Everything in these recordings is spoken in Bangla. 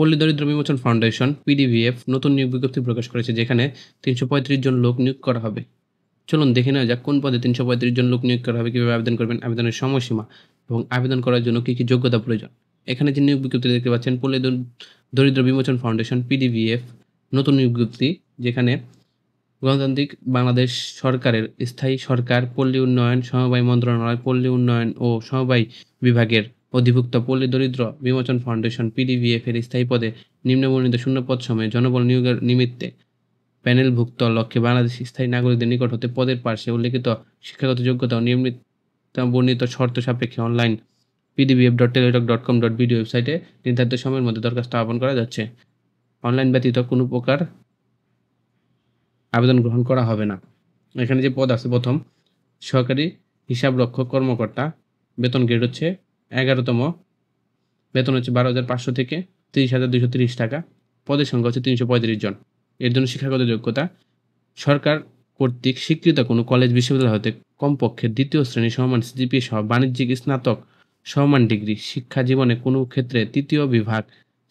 পল্লী দরিদ্র বিমোচন ফাউন্ডেশন পিডিবিএফ নতুন নিয়োগ বিজ্ঞপ্তি প্রকাশ করেছে, যেখানে ৩৩৫ জন লোক নিয়োগ করা হবে। চলুন দেখে নেওয়া যাক কোন পদে ৩৩৫ জন লোক নিয়োগ করা হবে, কীভাবে আবেদন করবেন, আবেদনের সময়সীমা এবং আবেদন করার জন্য কী কী যোগ্যতা প্রয়োজন। এখানে যে নিয়োগ বিজ্ঞপ্তি দেখতে পাচ্ছেন, পল্লী দরিদ্র বিমোচন ফাউন্ডেশন পিডিবিএফ নতুন নিয়োগ বিজ্ঞপ্তি, যেখানে গণতান্ত্রিক বাংলাদেশ সরকারের স্থায়ী সরকার, পল্লী উন্নয়ন, সমবায় মন্ত্রণালয়, পল্লী উন্নয়ন ও সমবায় বিভাগের অধিভুক্ত পল্লী দরিদ্র বিমোচন ফাউন্ডেশন পিডিবিএফ এর স্থায়ী পদে নিম্নবর্ণিত শূন্যপদ সময়ে জনবল নিয়োগের নিমিত্তে প্যানেলভুক্ত লক্ষ্যে বাংলাদেশী স্থায়ী নাগরিকদের নিকট হতে পদের পার্শ্বে উল্লেখিত শিক্ষাগত যোগ্যতা ও নিয়মিত বর্ণিত শর্ত সাপেক্ষে অনলাইন pdbf.teletalk.com.bd ওয়েবসাইটে নির্ধারিত সময়ের মধ্যে দরখাস্ত আহ্বান করা যাচ্ছে। অনলাইন ব্যতীত কোনো প্রকার আবেদন গ্রহণ করা হবে না। এখানে যে পদ আছে, প্রথম সহকারী হিসাবরক্ষক কর্মকর্তা, বেতন গ্রেড হচ্ছে 11তম, বেতন হচ্ছে 12,500 থেকে 30,230 টাকা, পদের সংখ্যা হচ্ছে 335 জন। এর জন্য শিক্ষাগত যোগ্যতা সরকার কর্তৃক স্বীকৃত কোনো কলেজ বিশ্ববিদ্যালয় হতে কমপক্ষে দ্বিতীয় শ্রেণী সমমান সিজিপিএ সহ বাণিজ্যিক স্নাতক সমমান ডিগ্রি, শিক্ষা জীবনে কোনো ক্ষেত্রে তৃতীয় বিভাগ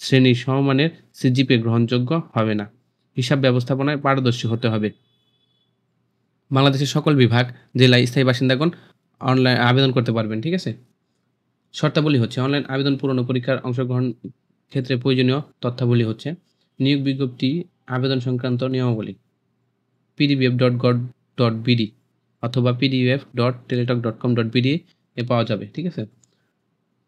শ্রেণী সমমানের সিজিপিএ গ্রহণযোগ্য হবে না। হিসাব ব্যবস্থাপনায় পারদর্শী হতে হবে। বাংলাদেশের সকল বিভাগ, জেলায় স্থায়ী বাসিন্দাগণ অনলাইন আবেদন করতে পারবেন। ঠিক আছে। শর্তাবলী হচ্ছে, অনলাইন আবেদন পূরণ ও পরীক্ষার অংশগ্রহণ ক্ষেত্রে প্রয়োজনীয় তথ্যাবলী হচ্ছে নিয়োগ বিজ্ঞপ্তি, আবেদন সংক্রান্ত নিয়মাবলী pdbf.gov.bd অথবা pdbf.teletalk.com.bd এ পাওয়া যাবে। ঠিক আছে।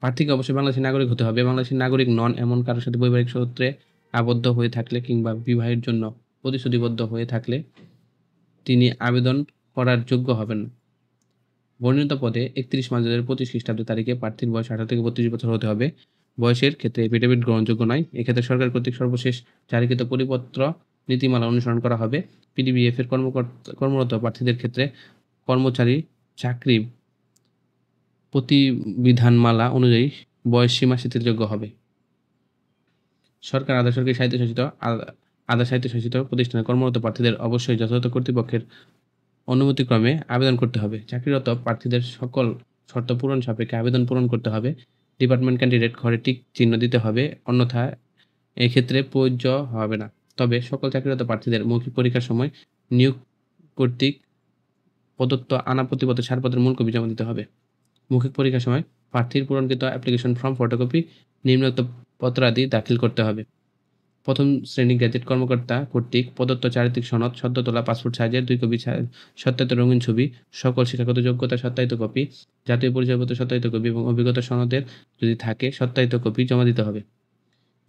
প্রার্থীকে অবশ্যই বাংলাদেশের নাগরিক হতে হবে। বাংলাদেশের নাগরিক নন এমন কারোর সাথে বৈবাহিক সূত্রে আবদ্ধ হয়ে থাকলে কিংবা বিবাহের জন্য প্রতিশ্রুতিবদ্ধ হয়ে থাকলে তিনি আবেদন করার যোগ্য হবেন না। বর্ণিত পদে 31 মার্চ 2025 খ্রিস্টাব্দ তারিখে প্রার্থীর বয়স 18 থেকে 32 বছর হতে হবে। বয়সের ক্ষেত্রে এফিডেভিট গ্রহণযোগ্য নয়। এক্ষেত্রে সরকার কর্তৃক সর্বশেষ জারিকৃত পরিপত্র নীতিমালা অনুসরণ করা হবে। পিডিবিএফ এর কর্মরত প্রার্থীদের ক্ষেত্রে কর্মচারী চাকরি প্রতিবিধানমালা অনুযায়ী বয়স সীমা শিথিলযোগ্য হবে। সরকার আধা সরকারি আধা স্বায়ত্তশাসিত প্রতিষ্ঠানে কর্মরত প্রার্থীদের অবশ্যই যথাযথ কর্তৃপক্ষের অনুমতিক্রমে আবেদন করতে হবে। চাকরিরত প্রার্থীদের সকল শর্ত পূরণ সাপেক্ষে আবেদন পূরণ করতে হবে। ডিপার্টমেন্ট ক্যান্ডিডেট ঘরে টিক চিহ্ন দিতে হবে, অন্যথায় এক্ষেত্রে প্রযোজ্য হবে না। তবে সকল চাকরিরত প্রার্থীদের মৌখিক পরীক্ষার সময় নিয়োগ কর্তৃক প্রদত্ত আনাপত্তিপত্র ছাড়পত্রের মূল কপি জমা দিতে হবে। মৌখিক পরীক্ষার সময় প্রার্থীর পূরণকৃত অ্যাপ্লিকেশন ফর্ম, ফটোকপি, নিম্নোক্ত পত্রাদি দাখিল করতে হবে। প্রথম শ্রেণী গ্যাজেট কর্মকর্তা কর্তৃক প্রদত্ত চারিত্রিক সনদ, সদ্য তোলা পাসপোর্ট সাইজের 2 কপি সত্যায়িত রঙিন ছবি, সকল শিক্ষাগত যোগ্যতা সত্যায়িত কপি, জাতীয় পরিচয়পত্র সত্যায়িত কপি এবং অভিজ্ঞতা সনদের যদি থাকে সত্যায়িত কপি জমা দিতে হবে।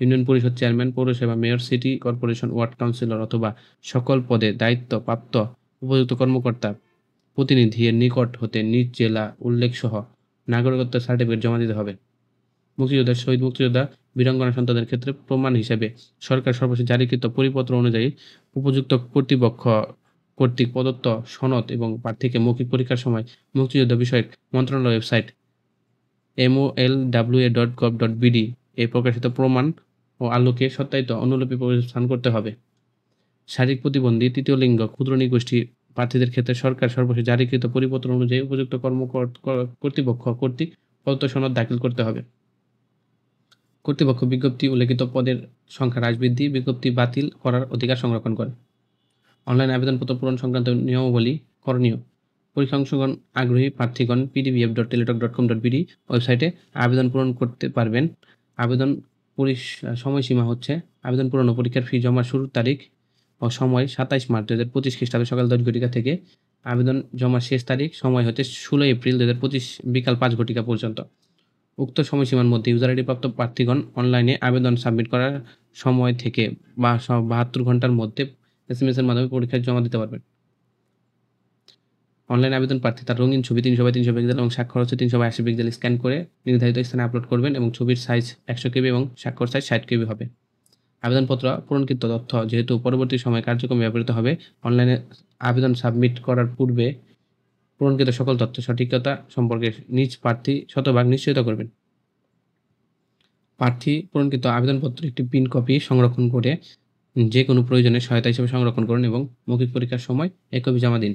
ইউনিয়ন পরিষদ চেয়ারম্যান, পৌরসভা mayor, city corporation, ward councillor অথবা সকল পদে দায়িত্ব প্রাপ্ত উপযুক্ত কর্মকর্তা প্রতিনিধি এর নিকট হতে নিজ জেলা উল্লেখসহ নাগরিকত্ব সার্টিফিকেট জমা দিতে হবে। মুক্তিযোদ্ধা, শহীদ মুক্তিযোদ্ধা, বীরাঙ্গনা সন্তানদের ক্ষেত্রে প্রমাণ হিসেবে সরকার সর্বশেষ জারিকৃত পরিপত্র অনুযায়ী উপযুক্ত কর্তৃপক্ষ কর্তৃক প্রদত্ত সনদ এবং প্রার্থীকে মৌখিক পরীক্ষার সময় মুক্তিযুদ্ধ বিষয়ক মন্ত্রণালয় ওয়েবসাইট molwa.gov.bd এ প্রকাশিত প্রমাণ ও আলোকে সত্যায়িত অনুলিপি প্রস্থান করতে হবে। শারীরিক প্রতিবন্ধী, তৃতীয় লিঙ্গ, ক্ষুদ্র নৃগোষ্ঠী প্রার্থীদের ক্ষেত্রে সরকার সর্বশেষ জারিকৃত পরিপত্র অনুযায়ী উপযুক্ত কর্তৃপক্ষ কর্তৃক প্রদত্ত সনদ দাখিল করতে হবে। কর্তৃপক্ষ বিজ্ঞপ্তি উল্লেখিত পদের সংখ্যা হ্রাস বৃদ্ধি, বিজ্ঞপ্তি বাতিল করার অধিকার সংরক্ষণ করে। অনলাইন আবেদনপত্র পূরণ সংক্রান্ত নিয়মাবলী। করণীয়: পরীক্ষা অংশগ্রহণ আগ্রহী প্রার্থীগণ pdbf.teletalk.com.bd ওয়েবসাইটে আবেদন পূরণ করতে পারবেন। আবেদন সময়সীমা হচ্ছে, আবেদন পূরণ ও পরীক্ষার ফি জমার শুরুর তারিখ ও সময় 27 মার্চ 2025 খ্রিস্টাব্দে সকাল 10 ঘটিকা থেকে। আবেদন জমার শেষ তারিখ সময় হচ্ছে 16 এপ্রিল 2025 বিকাল 5 ঘটিকা পর্যন্ত। উক্ত সময়সীমার মধ্যে ইউজার আইডি প্রাপ্ত প্রার্থীগণ অনলাইনে আবেদন সাবমিট করার সময় থেকে 72 ঘন্টার মধ্যে SMS এর মাধ্যমে পরীক্ষা জমা দিতে পারবেন। অনলাইন আবেদন প্রার্থী তার রঙিন ছবি 300x300 পিক্সেল এবং স্বাক্ষর হচ্ছে 380 পিক্সেল স্ক্যান করে নির্ধারিত স্থানে আপলোড করবেন এবং ছবির সাইজ 100 KB এবং স্বাক্ষর সাইজ 60 KB হবে। আবেদনপত্র পূরণকৃত তথ্য যেহেতু পরবর্তী সময়ে কার্যক্রমে ব্যবহৃত হবে, অনলাইনে আবেদন সাবমিট করার পূর্বে পূরণকৃত সকল তথ্য সঠিকতা সম্পর্কে নিজ প্রার্থী শতভাগ নিশ্চয়তা করবেন। প্রার্থী পূরণকৃত আবেদনপত্র একটি প্রিন্ট কপি সংরক্ষণ করে যে কোনো প্রয়োজনে সহায়তা হিসেবে সংরক্ষণ করুন এবং মৌখিক পরীক্ষার সময় এক কপি জমা দিন।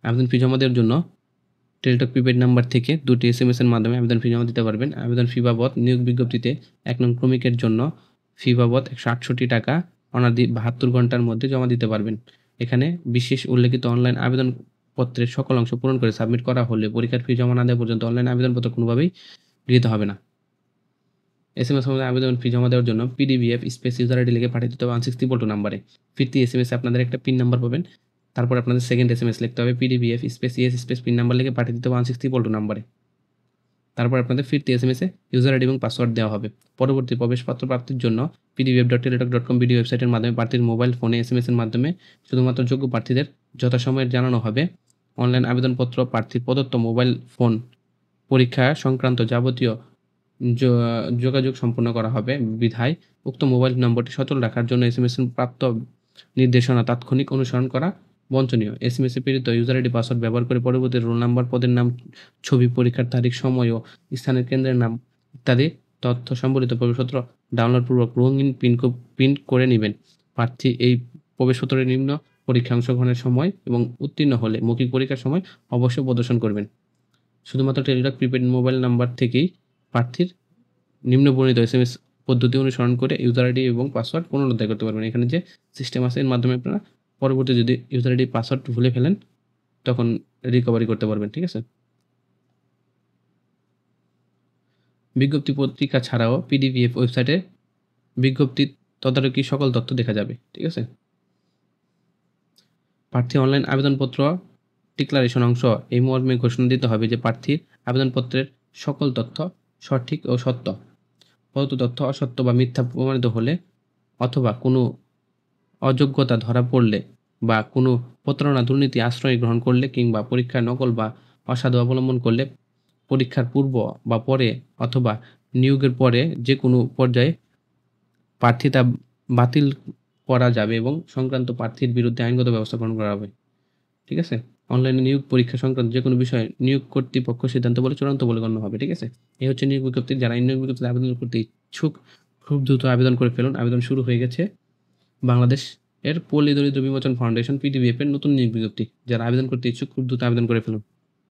আবেদন ফি জমা দেওয়ার জন্য টেলিটক প্রিপেড নাম্বার থেকে 2টি SMS এর মাধ্যমে আবেদন ফি জমা দিতে পারবেন। আবেদন ফি বাবদ নিয়োগ বিজ্ঞপ্তিতে ১ নং ক্রমিকের জন্য ফি বাবদ ১৬৮ টাকা অনাদি ৭২ ঘন্টার মধ্যে জমা দিতে পারবেন। এখানে বিশেষ উল্লেখিত অনলাইন আবেদনপত্রের সকল অংশ পূরণ করে সাবমিট করা হলে পরীক্ষার ফি জমা না দেওয়া পর্যন্ত অনলাইন আবেদনপত্র কোনোভাবেই গৃহীত হবে না। SMS এর আবেদন ফি জমা দেওয়ার জন্য PDBF স্পেস ইউজার আইডি লিখে পাঠিয়ে দিতে হবে 163 নাম্বারে। ফিরতি SMS এ আপনাদের একটা পিন নাম্বার পাবেন। তারপর আপনাদের সেকেন্ড SMS লিখতে হবে PDBF space ES space PIN number লিখে পাঠিয়ে দিতে হবে 163 নাম্বারে। তারপর আপনাদের ফিরতি SMS এ ইউজার আইডি এবং পাসওয়ার্ড দেওয়া হবে। পরবর্তী প্রবেশপত্র প্রাপ্তির জন্য pdbf.teletalk.com বিডি ওয়েবসাইটের মাধ্যমে প্রার্থীর মোবাইল ফোনে SMS এর মাধ্যমে শুধুমাত্র যোগ্য প্রার্থীদের যথাসময়ে জানানো হবে। অনলাইন আবেদনপত্র প্রার্থীর প্রদত্ত মোবাইল ফোন পরীক্ষা সংক্রান্ত যাবতীয় যোগাযোগ সম্পন্ন করা হবে বিধায় উক্ত মোবাইল নম্বরটি সচল রাখার জন্য SMS এর প্রাপ্ত নির্দেশনা তাৎক্ষণিক অনুসরণ করা বাঞ্ছনীয়। SMS এ প্রেরিত ইউজার আইডি পাসওয়ার্ড ব্যবহার করে পরবর্তী রোল নাম্বার, পদের নাম, ছবি, পরীক্ষার তারিখ, সময় ও স্থানের কেন্দ্রের নাম ইত্যাদি তথ্য সম্বলিত প্রবেশপত্র ডাউনলোডপূর্বক রঙিন প্রিন্ট করে নেবেন। প্রার্থী এই প্রবেশপত্রের নিম্ন পরীক্ষায় অংশগ্রহণের সময় এবং উত্তীর্ণ হলে মৌখিক পরীক্ষার সময় অবশ্যই প্রদর্শন করবেন। শুধুমাত্র টেলিটক প্রিপেড মোবাইল নাম্বার থেকেই প্রার্থীর নিম্ন বর্ণিত SMS পদ্ধতি অনুসরণ করে ইউজার আইডি এবং পাসওয়ার্ড পুনরুদ্ধার করতে পারবেন। এখানে যে সিস্টেম আছে এর মাধ্যমে আপনারা পরবর্তী যদি ইউজার আইডি পাসওয়ার্ড ভুলে ফেলেন তখন রিকভারি করতে পারবেন। ঠিক আছে? বিজ্ঞপ্তি পত্রিকা ছাড়াও PDBF ওয়েবসাইটে বিজ্ঞপ্তি তদারকি সকল তথ্য দেখা যাবে। ঠিক আছে? প্রার্থী অনলাইন আবেদনপত্র ডিক্লারেশন অংশ এই মর্মে ঘোষণা দিতে হবে যে প্রার্থীর আবেদনপত্রের সকল তথ্য সঠিক ও সত্য। প্রদত্ত তথ্য অসত্য বা মিথ্যা প্রমাণিত হলে অথবা কোনো অযোগ্যতা ধরা পড়লে বা কোনো প্রতারণা, দুর্নীতি আশ্রয় গ্রহণ করলে কিংবা পরীক্ষার নকল বা অসাধু অবলম্বন করলে পরীক্ষার পূর্ব বা পরে অথবা নিয়োগের পরে যে কোনো পর্যায়ে প্রার্থিতা বাতিল করা যাবে এবং সংক্রান্ত প্রার্থীর বিরুদ্ধে আইনগত ব্যবস্থা গ্রহণ করা হবে। ঠিক আছে? অনলাইনে নিয়োগ পরীক্ষা সংক্রান্ত যে কোনো বিষয়ে নিয়োগ কর্তৃপক্ষ সিদ্ধান্ত বলে চূড়ান্ত বলে গণ্য হবে। ঠিক আছে? এই হচ্ছে নিয়োগ বিজ্ঞপ্তি। যারা এই নিয়োগ বিজ্ঞপ্তিতে আবেদন করতে ইচ্ছুক খুব দ্রুত আবেদন করে ফেলুন। আবেদন শুরু হয়ে গেছে। বাংলাদেশ এর পল্লী দরিদ্র বিমোচন ফাউন্ডেশন PDBF এর নতুন নিয়োগ বিজ্ঞপ্তি। যারা আবেদন করতে ইচ্ছুক খুব দ্রুত আবেদন করে ফেলুন।